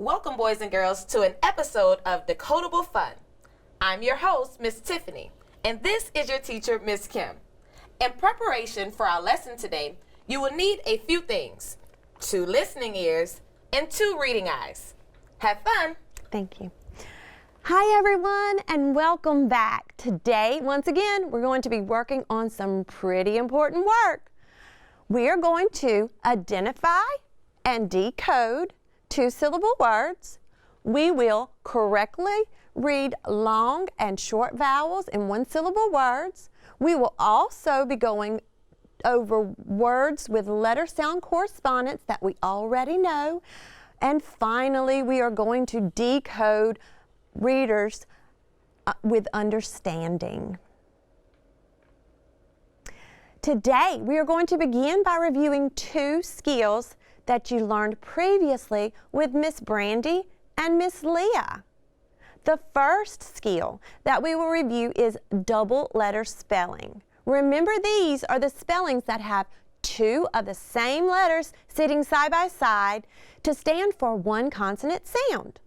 Welcome, boys and girls, to an episode of Decodable Fun. I'm your host, Miss Tiffany, and this is your teacher, Miss Kim. In preparation for our lesson today, you will need a few things: 2 listening ears and 2 reading eyes. Have fun. Thank you. Hi, everyone, and welcome back. Today, once again, we're going to be working on some pretty important work. We are going to identify and decode 2-syllable words. We will correctly read long and short vowels in 1-syllable words. We will also be going over words with letter sound correspondence that we already know. And finally, we are going to decode readers with understanding. Today, we are going to begin by reviewing 2 skills that you learned previously with Miss Brandy and Miss Leah. The first skill that we will review is double letter spelling. Remember, these are the spellings that have 2 of the same letters sitting side by side to stand for one consonant sound.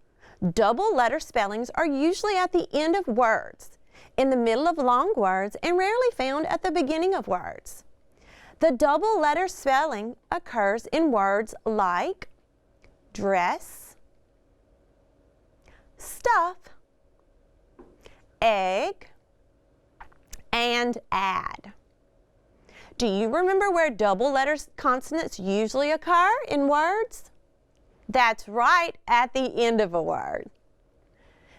Double letter spellings are usually at the end of words, in the middle of long words, and rarely found at the beginning of words. The double letter spelling occurs in words like dress, stuff, egg, and add. Do you remember where double letter consonants usually occur in words? That's right, at the end of a word.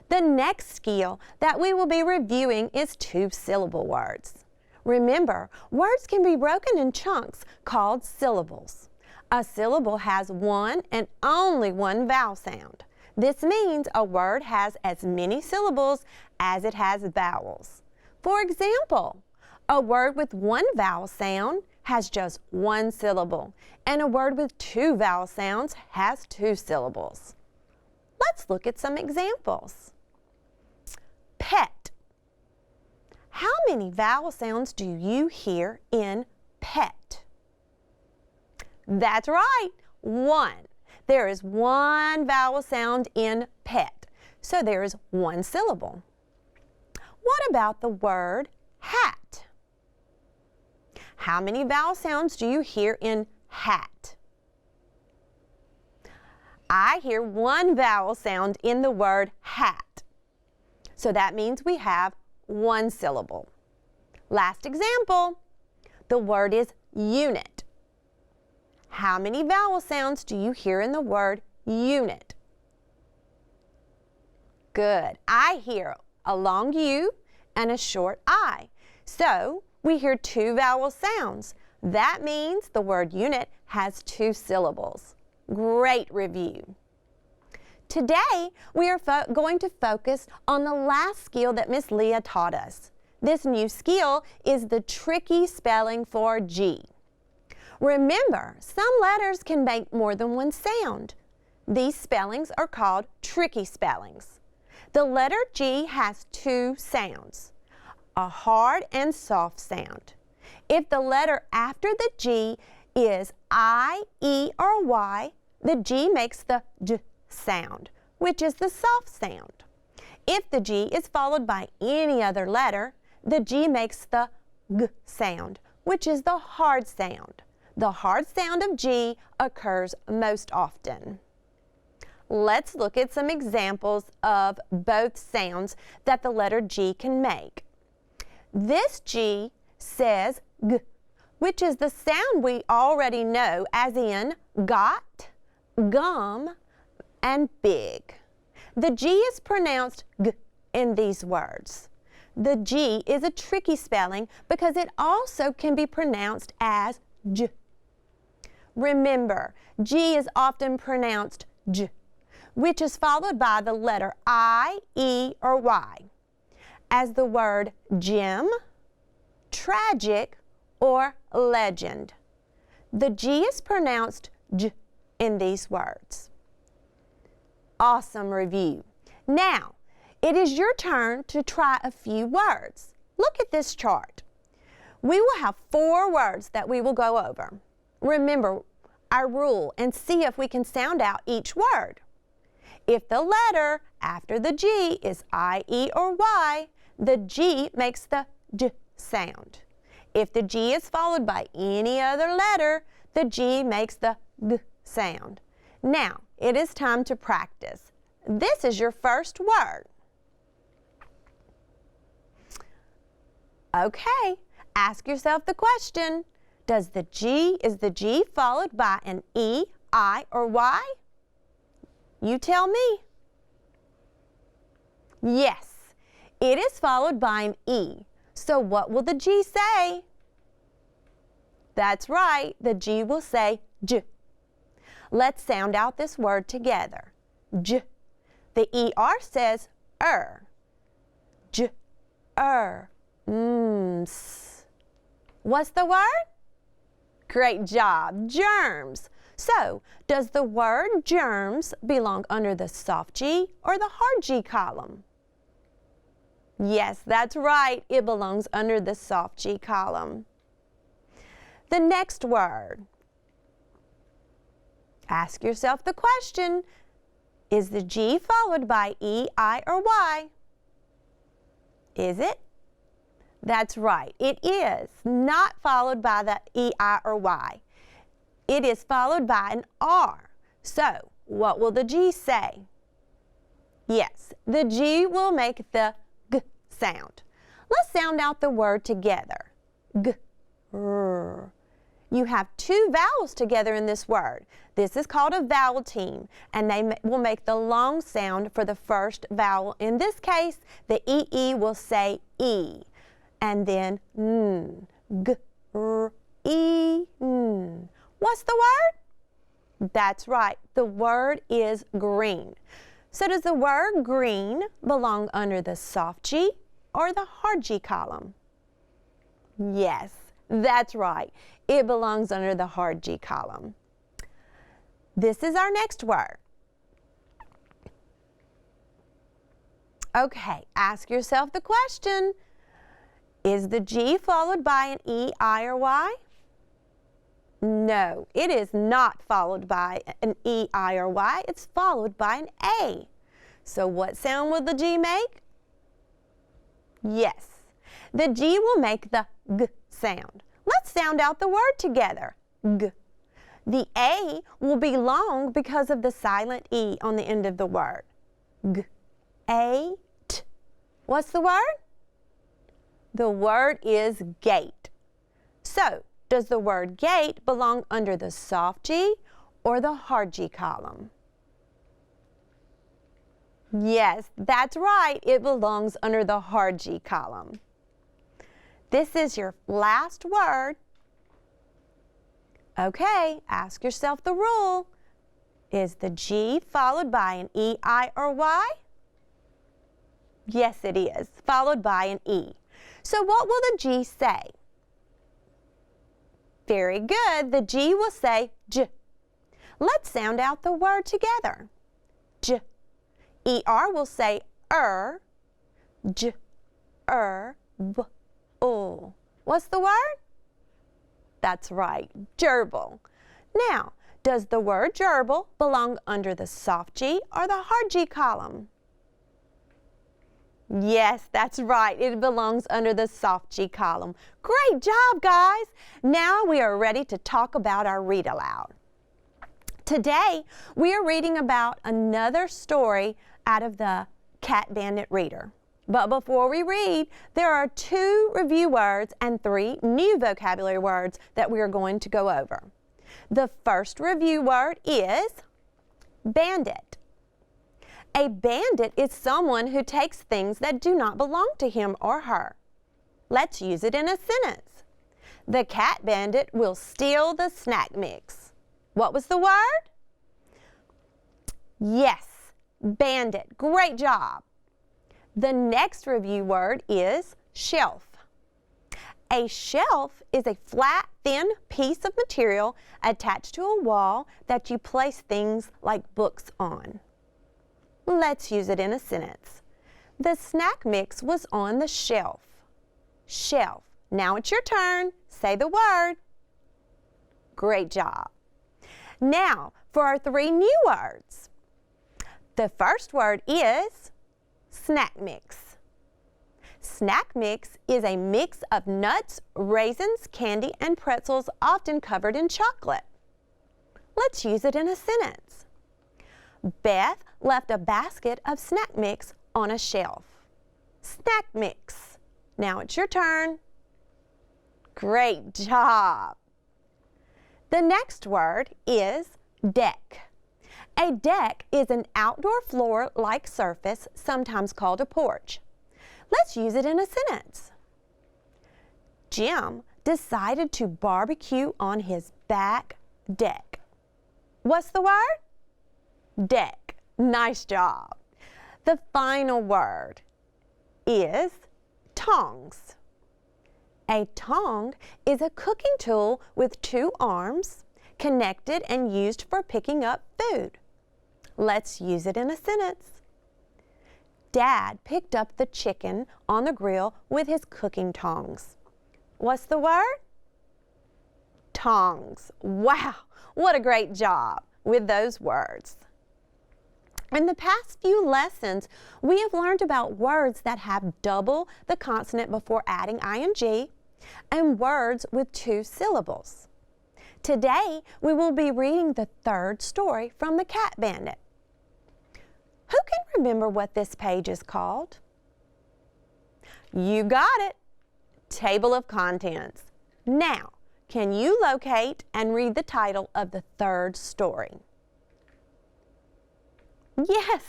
The next skill that we will be reviewing is 2-syllable words. Remember, words can be broken in chunks called syllables. A syllable has one and only one vowel sound. This means a word has as many syllables as it has vowels. For example, a word with 1 vowel sound has just 1 syllable, and a word with 2 vowel sounds has 2 syllables. Let's look at some examples. Pet. How many vowel sounds do you hear in pet? That's right, 1. There is 1 vowel sound in pet, so there is 1 syllable. What about the word hat? How many vowel sounds do you hear in hat? I hear 1 vowel sound in the word hat, so that means we have 1 syllable. Last example, the word is unit. How many vowel sounds do you hear in the word unit? Good. I hear a long U and a short I. So we hear 2 vowel sounds. That means the word unit has 2 syllables. Great review. Today, we are going to focus on the last skill that Miss Leah taught us. This new skill is the tricky spelling for G. Remember, some letters can make more than 1 sound. These spellings are called tricky spellings. The letter G has 2 sounds, a hard and soft sound. If the letter after the G is I, E, or Y, the G makes the J sound, which is the soft sound. If the G is followed by any other letter, the G makes the G sound, which is the hard sound. The hard sound of G occurs most often. Let's look at some examples of both sounds that the letter G can make. This G says G, which is the sound we already know, as in got, gum, and big. The G is pronounced G in these words. The G is a tricky spelling because it also can be pronounced as J. Remember, G is often pronounced J, which is followed by the letter I, E, or Y, as the word gem, tragic, or legend. The G is pronounced J in these words. Awesome review. Now, it is your turn to try a few words. Look at this chart. We will have 4 words that we will go over. Remember our rule and see if we can sound out each word. If the letter after the G is I, E, or Y, the G makes the J sound. If the G is followed by any other letter, the G makes the G sound. Now, it is time to practice. This is your first word. Okay, ask yourself the question, is the G followed by an E, I, or Y? You tell me. Yes, it is followed by an E. So what will the G say? That's right, the G will say J. Let's sound out this word together. J. The ER says J, What's the word? Great job, germs. So, does the word germs belong under the soft G or the hard G column? Yes, that's right. It belongs under the soft G column. The next word. Ask yourself the question, is the G followed by E, I, or Y? Is it? That's right. It is not followed by the E, I, or Y. It is followed by an R. So, what will the G say? Yes, the G will make the G sound. Let's sound out the word together. G. R. You have two vowels together in this word. This is called a vowel team, and they will make the long sound for the first vowel. In this case, the EE will say E, and then N. G. R. E. N. What's the word? That's right. The word is green. So does the word green belong under the soft G or the hard G column? Yes, that's right. It belongs under the hard G column. This is our next word. Okay, ask yourself the question, is the G followed by an E, I, or Y? No, it is not followed by an E, I, or Y. It's followed by an A. So what sound will the G make? Yes, the G will make the G sound. Let's sound out the word together. G. The A will be long because of the silent E on the end of the word. G. A. T. What's the word? The word is gate. So, does the word gate belong under the soft G or the hard G column? Yes, that's right. It belongs under the hard G column. This is your last word. Okay, ask yourself the rule. Is the G followed by an E, I, or Y? Yes, it is, followed by an E. So what will the G say? Very good. The G will say J. Let's sound out the word together. J. ER will say J, B, O. What's the word? That's right, gerbil. Now, does the word gerbil belong under the soft G or the hard G column? Yes, that's right. It belongs under the soft G column. Great job, guys. Now we are ready to talk about our read aloud. Today, we are reading about another story out of the Cat Bandit Reader. But before we read, there are 2 review words and 3 new vocabulary words that we are going to go over. The first review word is bandit. A bandit is someone who takes things that do not belong to him or her. Let's use it in a sentence. The cat bandit will steal the snack mix. What was the word? Yes, bandit. Great job. The next review word is shelf. A shelf is a flat, thin piece of material attached to a wall that you place things like books on. Let's use it in a sentence. The snack mix was on the shelf. Shelf. Now it's your turn. Say the word. Great job. Now for our 3 new words. The first word is snack mix. Snack mix is a mix of nuts, raisins, candy, and pretzels often covered in chocolate. Let's use it in a sentence. Beth left a basket of snack mix on a shelf. Snack mix. Now it's your turn. Great job. The next word is deck. A deck is an outdoor floor-like surface, sometimes called a porch. Let's use it in a sentence. Jim decided to barbecue on his back deck. What's the word? Deck. Nice job. The final word is tongs. A tong is a cooking tool with two arms, connected and used for picking up food. Let's use it in a sentence. Dad picked up the chicken on the grill with his cooking tongs. What's the word? Tongs. Wow, what a great job with those words. In the past few lessons, we have learned about words that have double the consonant before adding ing and words with two syllables. Today, we will be reading the third story from the Cat Bandit. Who can remember what this page is called? You got it. Table of Contents. Now, can you locate and read the title of the third story? Yes,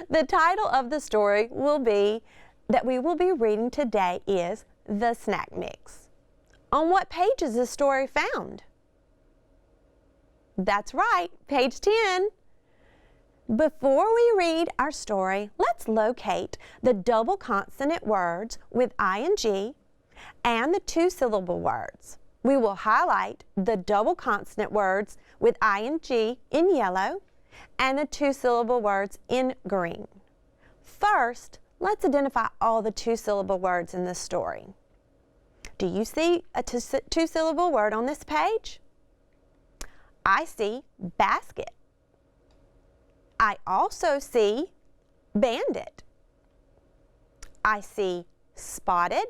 the title of the story that we will be reading today is The Snack Mix. On what page is this story found? That's right, page 10. Before we read our story, let's locate the double consonant words with ing and the two-syllable words. We will highlight the double consonant words with ing in yellow and the two-syllable words in green. First, let's identify all the two-syllable words in this story. Do you see a two-syllable word on this page? I see basket. I also see bandit. I see spotted.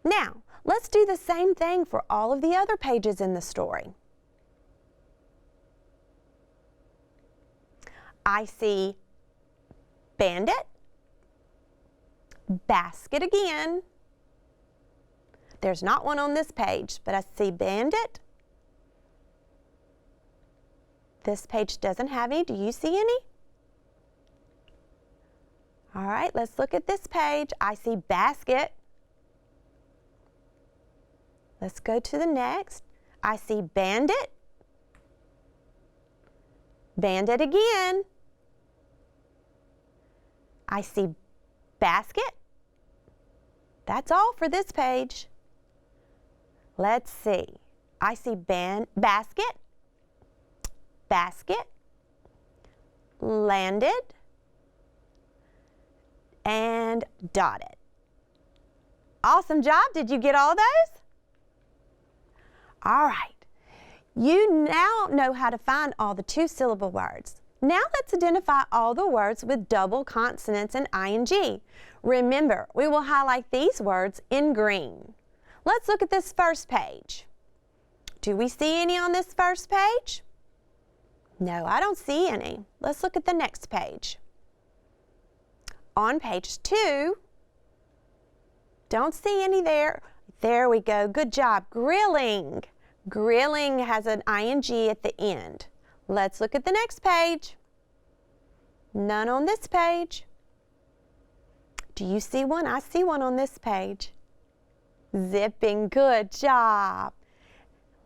Now, let's do the same thing for all of the other pages in the story. I see bandit, basket again. There's not one on this page, but I see bandit. This page doesn't have any. Do you see any? All right, let's look at this page. I see basket. Let's go to the next. I see bandit. Bandit again. I see basket. That's all for this page. Let's see. I see basket, basket, landed, and dotted. Awesome job. Did you get all those? All right. You now know how to find all the two-syllable words. Now let's identify all the words with double consonants and ing. Remember, we will highlight these words in green. Let's look at this first page. Do we see any on this first page? No, I don't see any. Let's look at the next page. On page 2, don't see any there. There we go. Good job. Grilling. Grilling has an ing at the end. Let's look at the next page. None on this page. Do you see one? I see one on this page. Zipping. Good job.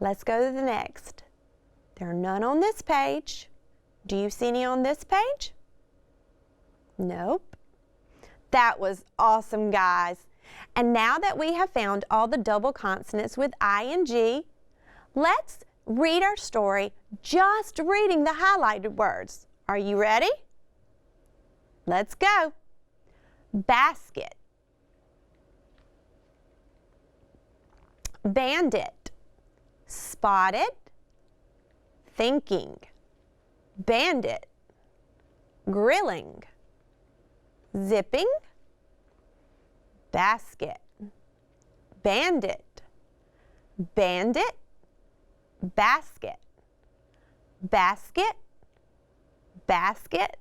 Let's go to the next. There are none on this page. Do you see any on this page? Nope. That was awesome, guys. And now that we have found all the double consonants with ing, let's read our story just reading the highlighted words. Are you ready? Let's go. Basket, bandit, spotted, thinking, bandit, grilling, zipping, basket, bandit, bandit, basket, basket, basket,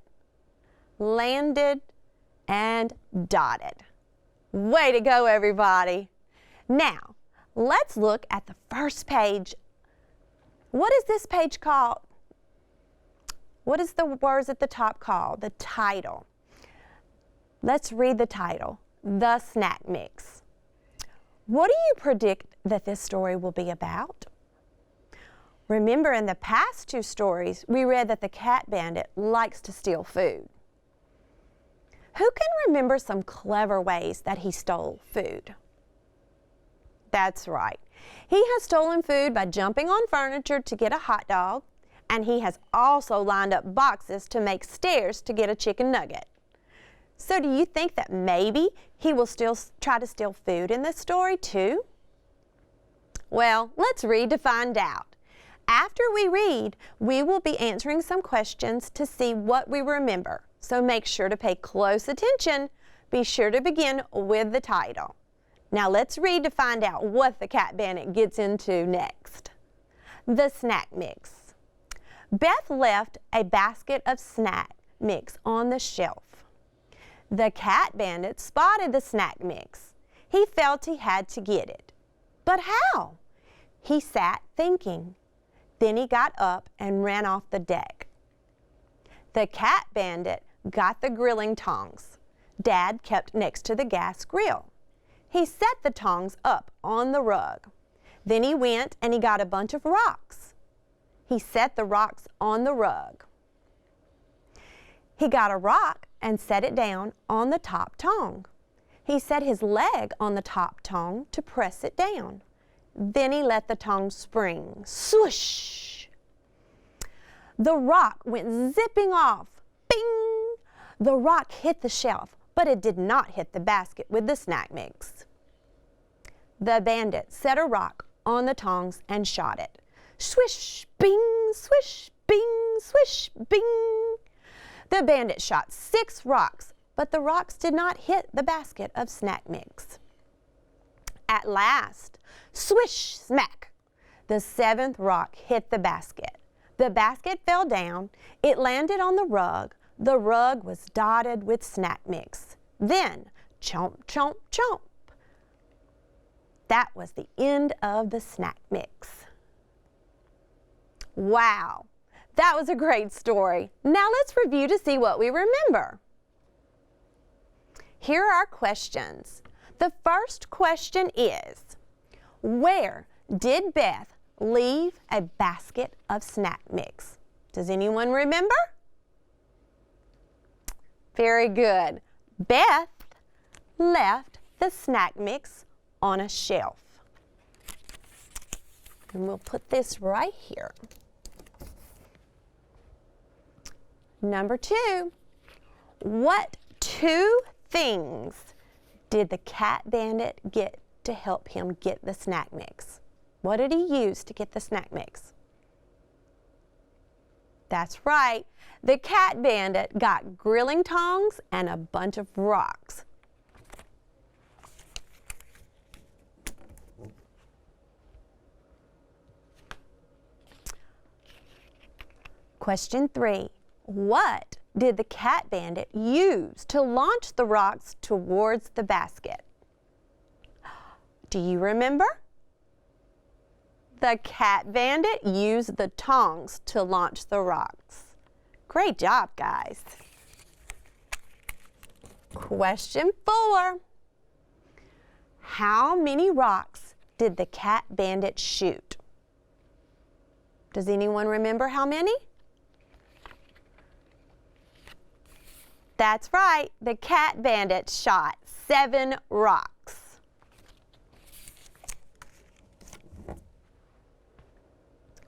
landed, and dotted. Way to go, everybody. Now, let's look at the first page. What is this page called? What is the words at the top called? The title. Let's read the title, The Snack Mix. What do you predict that this story will be about? Remember, in the past two stories, we read that the cat bandit likes to steal food. Who can remember some clever ways that he stole food? That's right. He has stolen food by jumping on furniture to get a hot dog, and he has also lined up boxes to make stairs to get a chicken nugget. So do you think that maybe he will still try to steal food in this story too? Well, let's read to find out. After we read, we will be answering some questions to see what we remember. So make sure to pay close attention. Be sure to begin with the title. Now let's read to find out what the cat bandit gets into next. The snack mix. Beth left a basket of snack mix on the shelf. The cat bandit spotted the snack mix. He felt he had to get it. But how? He sat thinking. Then he got up and ran off the deck. The cat bandit got the grilling tongs Dad kept next to the gas grill. He set the tongs up on the rug. Then he went and he got a bunch of rocks. He set the rocks on the rug. He got a rock and set it down on the top tong. He set his leg on the top tong to press it down. Then he let the tong spring. Swoosh! The rock went zipping off. Bing! The rock hit the shelf, but it did not hit the basket with the snack mix. The bandit set a rock on the tongs and shot it. Swish, bing, swish, bing, swish, bing. The bandit shot 6 rocks, but the rocks did not hit the basket of snack mix. At last, swish, smack, the 7th rock hit the basket. The basket fell down. It landed on the rug. The rug was dotted with snack mix. Then, chomp, chomp, chomp. That was the end of the snack mix. Wow, that was a great story. Now let's review to see what we remember. Here are our questions. The first question is, where did Beth leave a basket of snack mix? Does anyone remember? Very good. Beth left the snack mix on a shelf. And we'll put this right here. Number 2, what 2 things did the cat bandit get to help him get the snack mix? What did he use to get the snack mix? That's right. The cat bandit got grilling tongs and a bunch of rocks. Question 3. What did the cat bandit use to launch the rocks towards the basket? Do you remember? The cat bandit used the tongs to launch the rocks. Great job, guys. Question 4. How many rocks did the cat bandit shoot? Does anyone remember how many? That's right, the cat bandit shot 7 rocks.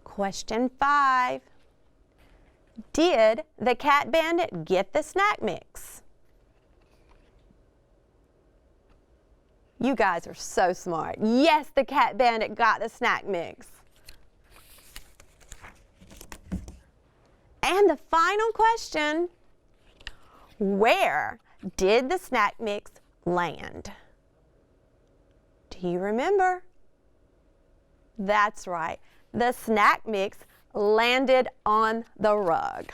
Question 5. Did the cat bandit get the snack mix? You guys are so smart. Yes, the cat bandit got the snack mix. And the final question, Where did the snack mix land? Do you remember? That's right. The snack mix landed on the rug.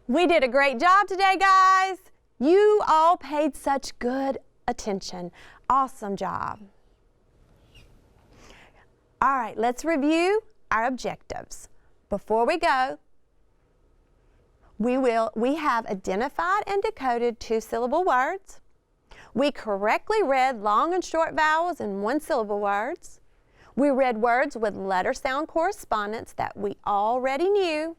We did a great job today, guys. You all paid such good attention. Awesome job. All right, let's review our objectives. Before we go, we have identified and decoded 2-syllable words. We correctly read long and short vowels and 1-syllable words. We read words with letter sound correspondence that we already knew.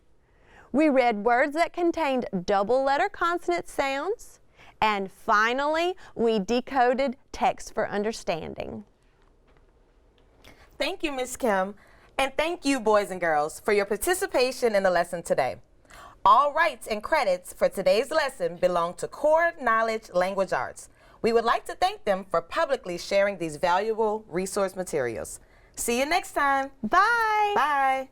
We read words that contained double letter consonant sounds. And finally, we decoded text for understanding. Thank you, Ms. Kim, and thank you, boys and girls, for your participation in the lesson today. All rights and credits for today's lesson belong to Core Knowledge Language Arts. We would like to thank them for publicly sharing these valuable resource materials. See you next time. Bye. Bye.